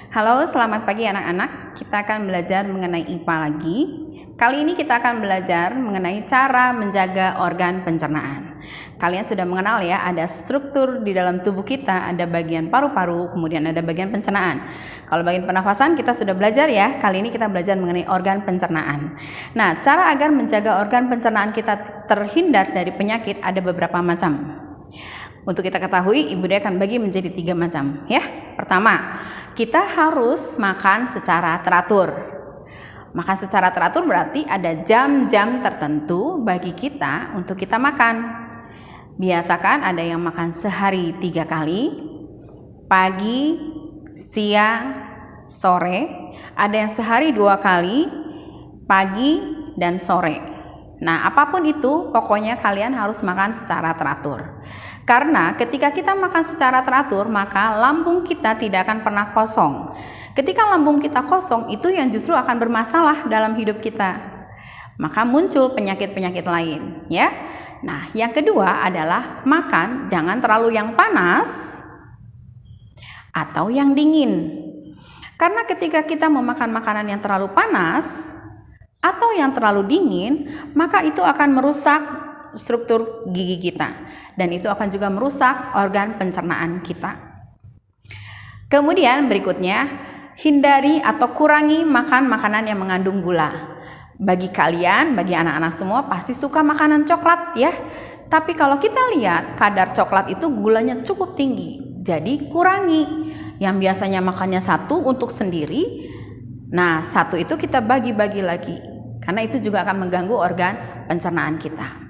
Halo, selamat pagi anak-anak. Kita akan belajar mengenai IPA lagi. Kali ini kita akan belajar mengenai cara menjaga organ pencernaan. Kalian sudah mengenal ya, ada struktur di dalam tubuh kita, ada bagian paru-paru, kemudian ada bagian pencernaan. Kalau bagian pernafasan kita sudah belajar ya, kali ini kita belajar mengenai organ pencernaan. Nah, cara agar menjaga organ pencernaan kita terhindar dari penyakit ada beberapa macam. Untuk kita ketahui, Ibu Dea akan bagi menjadi 3 macam ya. Pertama, kita harus makan secara teratur. Makan secara teratur berarti ada jam-jam tertentu bagi kita untuk kita makan. Biasakan ada yang makan sehari 3 kali, pagi, siang, sore. Ada yang sehari 2 kali, pagi dan sore. Nah, apapun itu, pokoknya kalian harus makan secara teratur. Karena ketika kita makan secara teratur, maka lambung kita tidak akan pernah kosong. Ketika lambung kita kosong, itu yang justru akan bermasalah dalam hidup kita. Maka muncul penyakit-penyakit lain, ya. Nah, yang kedua adalah makan jangan terlalu yang panas atau yang dingin. Karena ketika kita memakan makanan yang terlalu panas atau yang terlalu dingin, maka itu akan merusak struktur gigi kita dan itu akan juga merusak organ pencernaan kita. Kemudian berikutnya, hindari atau kurangi makan makanan yang mengandung gula. Bagi kalian, bagi anak-anak semua pasti suka makanan coklat ya. Tapi kalau kita lihat kadar coklat itu gulanya cukup tinggi. Jadi kurangi. Yang biasanya makannya 1 untuk sendiri, nah 1 itu kita bagi-bagi lagi. Karena itu juga akan mengganggu organ pencernaan kita.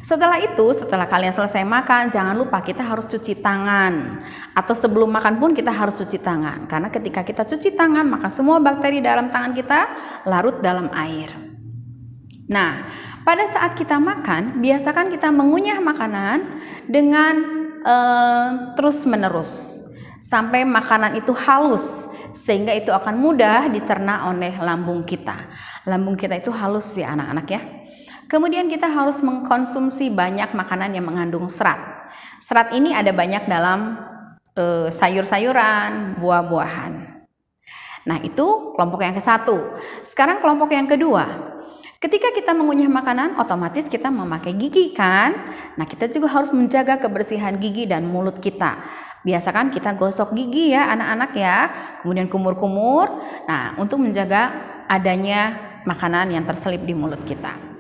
Setelah itu, setelah kalian selesai makan, jangan lupa kita harus cuci tangan. Atau sebelum makan pun kita harus cuci tangan. Karena ketika kita cuci tangan, maka semua bakteri dalam tangan kita larut dalam air. Nah, pada saat kita makan, biasakan kita mengunyah makanan dengan terus-menerus. Sampai makanan itu halus. Sehingga itu akan mudah dicerna oleh lambung kita. Lambung kita itu halus ya anak-anak ya. Kemudian kita harus mengkonsumsi banyak makanan yang mengandung serat. Serat ini ada banyak dalam sayur-sayuran, buah-buahan. Nah, itu kelompok yang ke-1. Sekarang kelompok yang kedua. Ketika kita mengunyah makanan, otomatis kita memakai gigi kan? Nah, kita juga harus menjaga kebersihan gigi dan mulut kita. Biasakan kita gosok gigi ya anak-anak ya. Kemudian kumur-kumur. Nah, untuk menjaga adanya makanan yang terselip di mulut kita.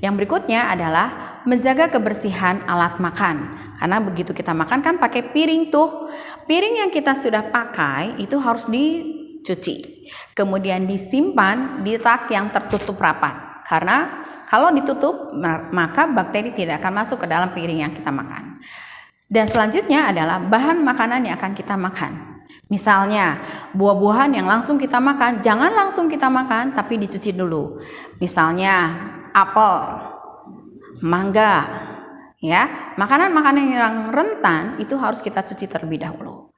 Yang berikutnya adalah menjaga kebersihan alat makan. Karena begitu kita makan kan pakai piring tuh. Piring yang kita sudah pakai itu harus dicuci. Kemudian disimpan di rak yang tertutup rapat. Karena kalau ditutup maka bakteri tidak akan masuk ke dalam piring yang kita makan. Dan selanjutnya adalah bahan makanan yang akan kita makan. Misalnya buah-buahan yang langsung kita makan, jangan langsung kita makan tapi dicuci dulu. Misalnya apel, mangga, ya, makanan-makanan yang rentan itu harus kita cuci terlebih dahulu.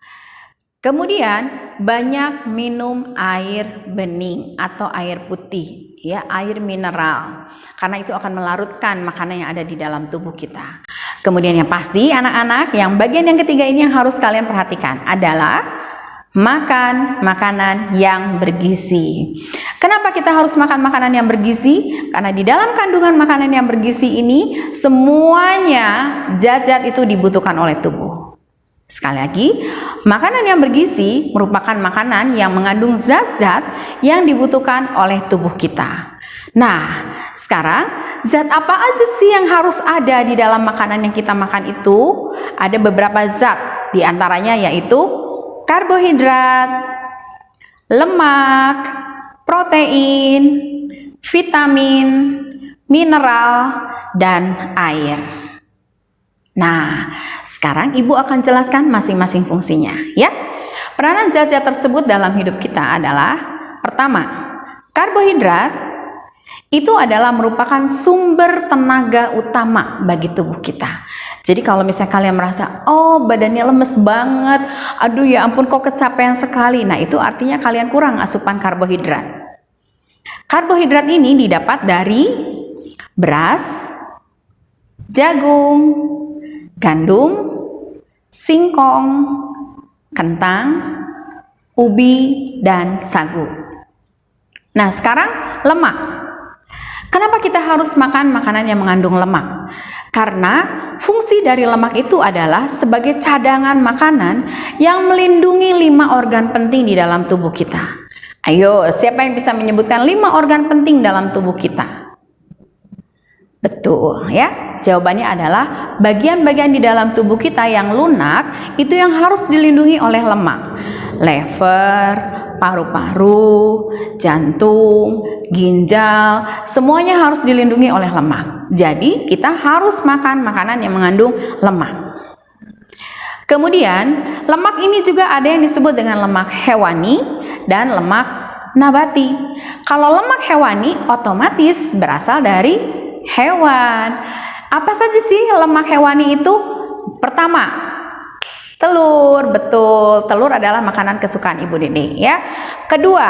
Kemudian banyak minum air bening atau air putih, ya, air mineral, karena itu akan melarutkan makanan yang ada di dalam tubuh kita. Kemudian yang pasti anak-anak, yang bagian yang ketiga ini yang harus kalian perhatikan adalah makan makanan yang bergizi. Kenapa kita harus makan makanan yang bergizi? Karena di dalam kandungan makanan yang bergizi ini semuanya zat-zat itu dibutuhkan oleh tubuh. Sekali lagi, makanan yang bergizi merupakan makanan yang mengandung zat-zat yang dibutuhkan oleh tubuh kita. Nah, sekarang zat apa aja sih yang harus ada di dalam makanan yang kita makan itu? Ada beberapa zat, di antaranya yaitu karbohidrat, lemak, protein, vitamin, mineral, dan air. Nah, sekarang Ibu akan jelaskan masing-masing fungsinya, ya. Peranan zat-zat tersebut dalam hidup kita adalah, pertama, karbohidrat itu adalah merupakan sumber tenaga utama bagi tubuh kita. Jadi kalau misalnya kalian merasa, oh badannya lemes banget, aduh ya ampun kok kecapean sekali. Nah, itu artinya kalian kurang asupan karbohidrat. Karbohidrat ini didapat dari beras, jagung, gandum, singkong, kentang, ubi, dan sagu. Nah, sekarang lemak. Kenapa kita harus makan makanan yang mengandung lemak? Karena fungsi dari lemak itu adalah sebagai cadangan makanan yang melindungi 5 organ penting di dalam tubuh kita. Ayo, siapa yang bisa menyebutkan 5 organ penting dalam tubuh kita? Betul ya, jawabannya adalah bagian-bagian di dalam tubuh kita yang lunak itu yang harus dilindungi oleh lemak. Lever, paru-paru, jantung, ginjal, semuanya harus dilindungi oleh lemak. Jadi kita harus makan makanan yang mengandung lemak. Kemudian lemak ini juga ada yang disebut dengan lemak hewani dan lemak nabati. Kalau lemak hewani otomatis berasal dari hewan. Apa saja sih lemak hewani itu? Pertama, telur. Betul, telur adalah makanan kesukaan Ibu Dede ya. Kedua,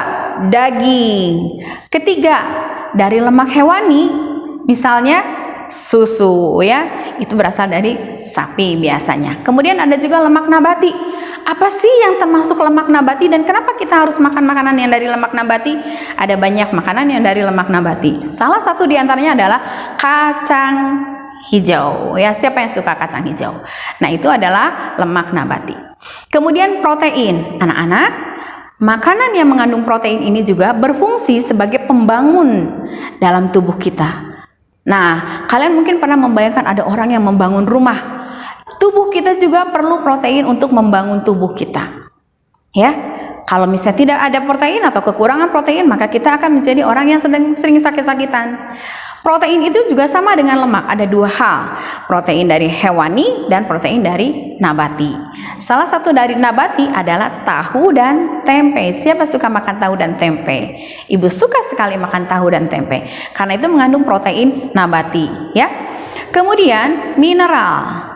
daging. Ketiga, dari lemak hewani misalnya susu ya, itu berasal dari sapi biasanya. Kemudian ada juga lemak nabati. Apa sih yang termasuk lemak nabati dan kenapa kita harus makan makanan yang dari lemak nabati? Ada banyak makanan yang dari lemak nabati. Salah satu diantaranya adalah kacang hijau ya. Siapa yang suka kacang hijau? Nah, itu adalah lemak nabati. Kemudian protein. Anak-anak, makanan yang mengandung protein ini juga berfungsi sebagai pembangun dalam tubuh kita. Nah, kalian mungkin pernah membayangkan ada orang yang membangun rumah. Tubuh kita juga perlu protein untuk membangun tubuh kita. Ya, kalau misalnya tidak ada protein atau kekurangan protein, maka kita akan menjadi orang yang sering sakit-sakitan. Protein itu juga sama dengan lemak. Ada 2 hal, protein dari hewani dan protein dari nabati. Salah satu dari nabati adalah tahu dan tempe. Siapa suka makan tahu dan tempe? Ibu suka sekali makan tahu dan tempe karena itu mengandung protein nabati ya. Kemudian mineral.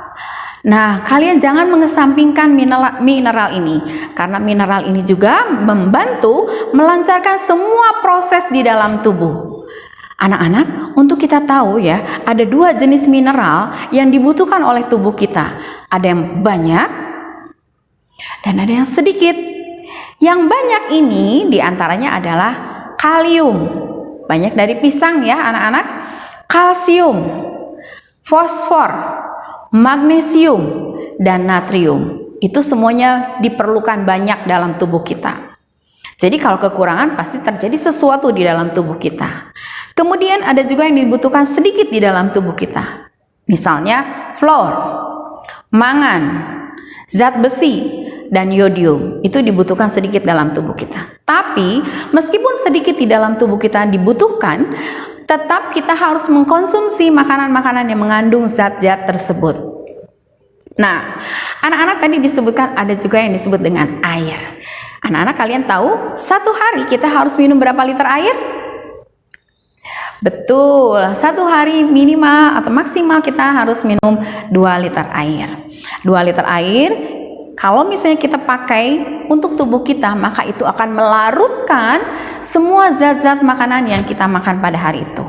Nah, kalian jangan mengesampingkan mineral ini karena mineral ini juga membantu melancarkan semua proses di dalam tubuh. Anak-anak, untuk kita tahu ya, ada 2 jenis mineral yang dibutuhkan oleh tubuh kita. Ada yang banyak dan ada yang sedikit. Yang banyak ini diantaranya adalah kalium, banyak dari pisang ya anak-anak, kalsium, fosfor, magnesium, dan natrium. Itu semuanya diperlukan banyak dalam tubuh kita. Jadi kalau kekurangan pasti terjadi sesuatu di dalam tubuh kita. Kemudian ada juga yang dibutuhkan sedikit di dalam tubuh kita. Misalnya fluor, mangan, zat besi, dan yodium. Itu dibutuhkan sedikit dalam tubuh kita. Tapi meskipun sedikit di dalam tubuh kita dibutuhkan, tetap kita harus mengkonsumsi makanan-makanan yang mengandung zat-zat tersebut. Nah, anak-anak tadi disebutkan ada juga yang disebut dengan air. Anak-anak kalian tahu satu hari kita harus minum berapa liter air? Betul, satu hari minimal atau maksimal kita harus minum 2 liter air. 2 liter air, kalau misalnya kita pakai untuk tubuh kita, maka itu akan melarutkan semua zat-zat makanan yang kita makan pada hari itu.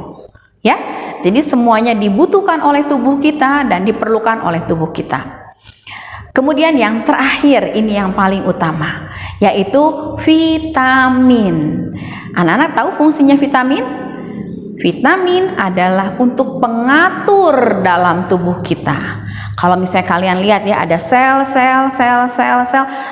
Ya, jadi semuanya dibutuhkan oleh tubuh kita dan diperlukan oleh tubuh kita. Kemudian yang terakhir, ini yang paling utama, yaitu vitamin. Anak-anak tahu fungsinya vitamin? Vitamin adalah untuk pengatur dalam tubuh kita. Kalau misalnya kalian lihat ya, ada sel,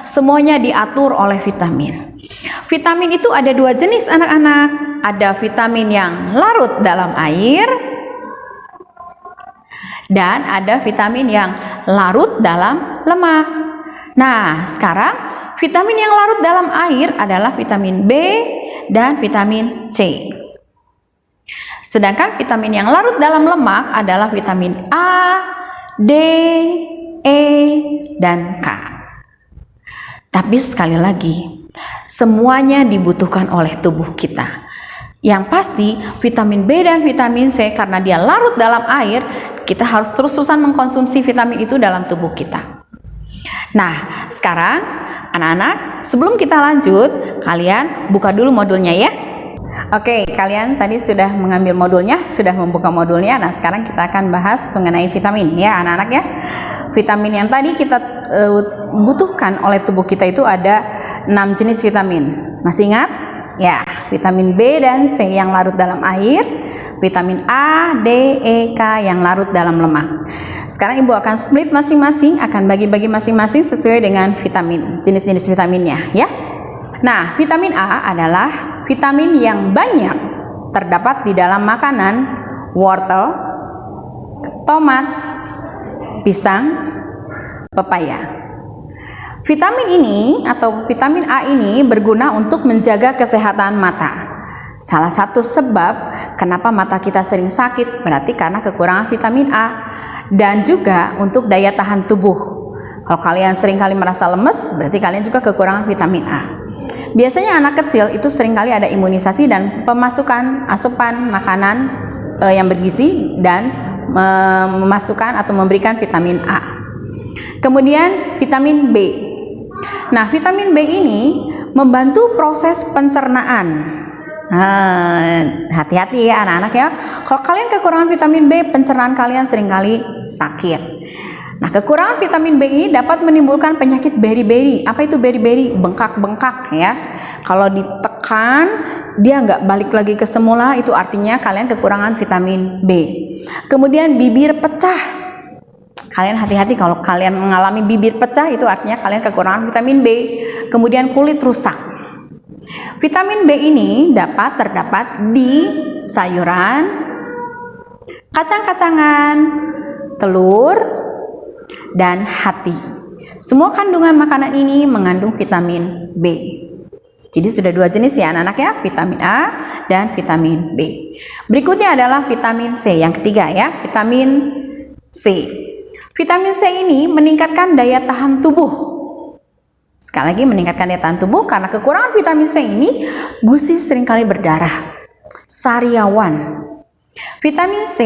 semuanya diatur oleh vitamin. Vitamin itu ada 2 jenis anak-anak. Ada vitamin yang larut dalam air dan ada vitamin yang larut dalam lemak. Nah, sekarang vitamin yang larut dalam air adalah vitamin B dan vitamin C. Sedangkan vitamin yang larut dalam lemak adalah vitamin A, D, E, dan K. Tapi sekali lagi, semuanya dibutuhkan oleh tubuh kita. Yang pasti vitamin B dan vitamin C karena dia larut dalam air, kita harus terus-terusan mengkonsumsi vitamin itu dalam tubuh kita. Nah, sekarang anak-anak, sebelum kita lanjut, kalian buka dulu modulnya ya. Oke, kalian tadi sudah mengambil modulnya, sudah membuka modulnya. Nah, sekarang kita akan bahas mengenai vitamin ya anak-anak ya. Vitamin yang tadi kita butuhkan oleh tubuh kita itu ada 6 jenis vitamin. Masih ingat? Ya, vitamin B dan C yang larut dalam air, vitamin A, D, E, K yang larut dalam lemak. Sekarang Ibu akan split masing-masing, akan bagi-bagi masing-masing sesuai dengan vitamin, jenis-jenis vitaminnya ya. Nah, vitamin A adalah vitamin yang banyak terdapat di dalam makanan wortel, tomat, pisang, pepaya. Vitamin ini atau vitamin A ini berguna untuk menjaga kesehatan mata. Salah satu sebab kenapa mata kita sering sakit berarti karena kekurangan vitamin A, dan juga untuk daya tahan tubuh. Kalau kalian sering kali merasa lemes, berarti kalian juga kekurangan vitamin A. Biasanya anak kecil itu sering kali ada imunisasi dan pemasukan asupan makanan yang bergizi dan memasukkan atau memberikan vitamin A. Kemudian vitamin B. Nah, vitamin B ini membantu proses pencernaan. Hati-hati ya anak-anak ya. Kalau kalian kekurangan vitamin B, pencernaan kalian seringkali sakit. Nah, kekurangan vitamin B ini dapat menimbulkan penyakit beri-beri. Apa itu beri-beri? Bengkak-bengkak ya. Kalau ditekan, dia nggak balik lagi ke semula, itu artinya kalian kekurangan vitamin B. Kemudian bibir pecah. Kalian hati-hati kalau kalian mengalami bibir pecah, itu artinya kalian kekurangan vitamin B. Kemudian kulit rusak. Vitamin B ini dapat terdapat di sayuran, kacang-kacangan, telur, dan hati. Semua kandungan makanan ini mengandung vitamin B. Jadi sudah 2 jenis ya anak-anak ya, vitamin A dan vitamin B. Berikutnya adalah vitamin C, yang ketiga ya, vitamin C. Vitamin C ini meningkatkan daya tahan tubuh. Sekali lagi meningkatkan daya tahan tubuh, karena kekurangan vitamin C ini gusi seringkali berdarah, sariawan. Vitamin C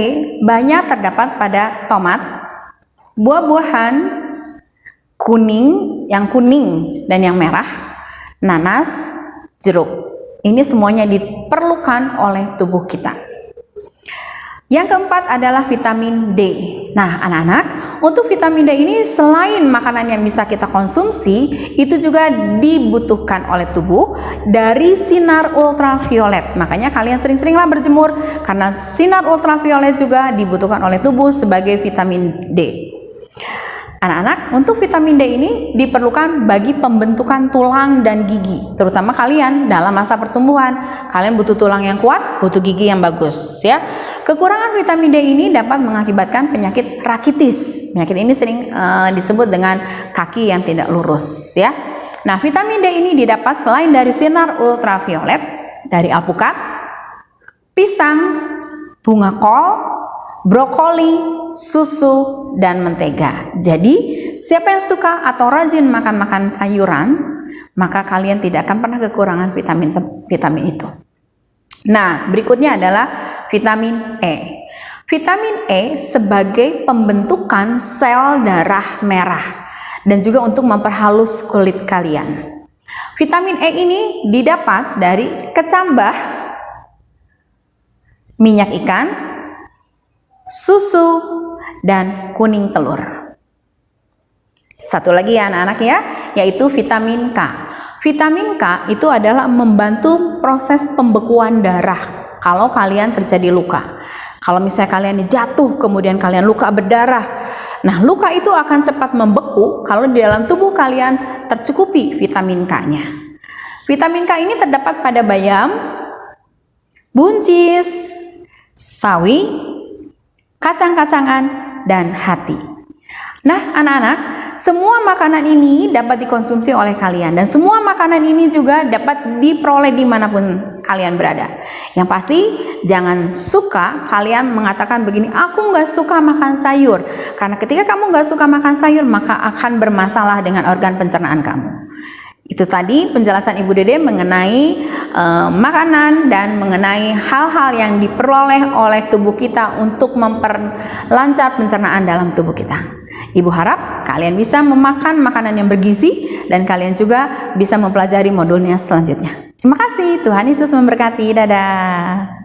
banyak terdapat pada tomat, buah-buahan kuning, yang kuning dan yang merah, nanas, jeruk. Ini semuanya diperlukan oleh tubuh kita. Yang keempat adalah vitamin D. Nah, anak-anak, untuk vitamin D ini selain makanan yang bisa kita konsumsi, itu juga dibutuhkan oleh tubuh dari sinar ultraviolet. Makanya kalian sering-seringlah berjemur, karena sinar ultraviolet juga dibutuhkan oleh tubuh sebagai vitamin D. Anak-anak, untuk vitamin D ini diperlukan bagi pembentukan tulang dan gigi, terutama kalian dalam masa pertumbuhan. Kalian butuh tulang yang kuat, butuh gigi yang bagus ya. Kekurangan vitamin D ini dapat mengakibatkan penyakit rakitis. Penyakit ini sering disebut dengan kaki yang tidak lurus ya. Nah, vitamin D ini didapat selain dari sinar ultraviolet, dari alpukat, pisang, bunga kol, brokoli, susu, dan mentega. Jadi, siapa yang suka atau rajin makan sayuran, maka kalian tidak akan pernah kekurangan vitamin itu. Nah, berikutnya adalah vitamin E. Vitamin E sebagai pembentukan sel darah merah dan juga untuk memperhalus kulit kalian. Vitamin E ini didapat dari kecambah, minyak ikan, susu, dan kuning telur. Satu lagi ya anak-anak ya, yaitu vitamin K. Vitamin K itu adalah membantu proses pembekuan darah kalau kalian terjadi luka. Kalau misalnya kalian jatuh kemudian kalian luka berdarah, nah luka itu akan cepat membeku kalau di dalam tubuh kalian tercukupi vitamin K-nya. Vitamin K ini terdapat pada bayam, buncis, sawi, kacang-kacangan, dan hati. Nah anak-anak, semua makanan ini dapat dikonsumsi oleh kalian, dan semua makanan ini juga dapat diperoleh dimanapun kalian berada. Yang pasti jangan suka kalian mengatakan begini, aku nggak suka makan sayur, karena ketika kamu nggak suka makan sayur maka akan bermasalah dengan organ pencernaan kamu. Itu tadi penjelasan Ibu Dede mengenai makanan dan mengenai hal-hal yang diperoleh oleh tubuh kita untuk memperlancar pencernaan dalam tubuh kita. Ibu harap kalian bisa memakan makanan yang bergizi dan kalian juga bisa mempelajari modulnya selanjutnya. Terima kasih, Tuhan Yesus memberkati. Dadah.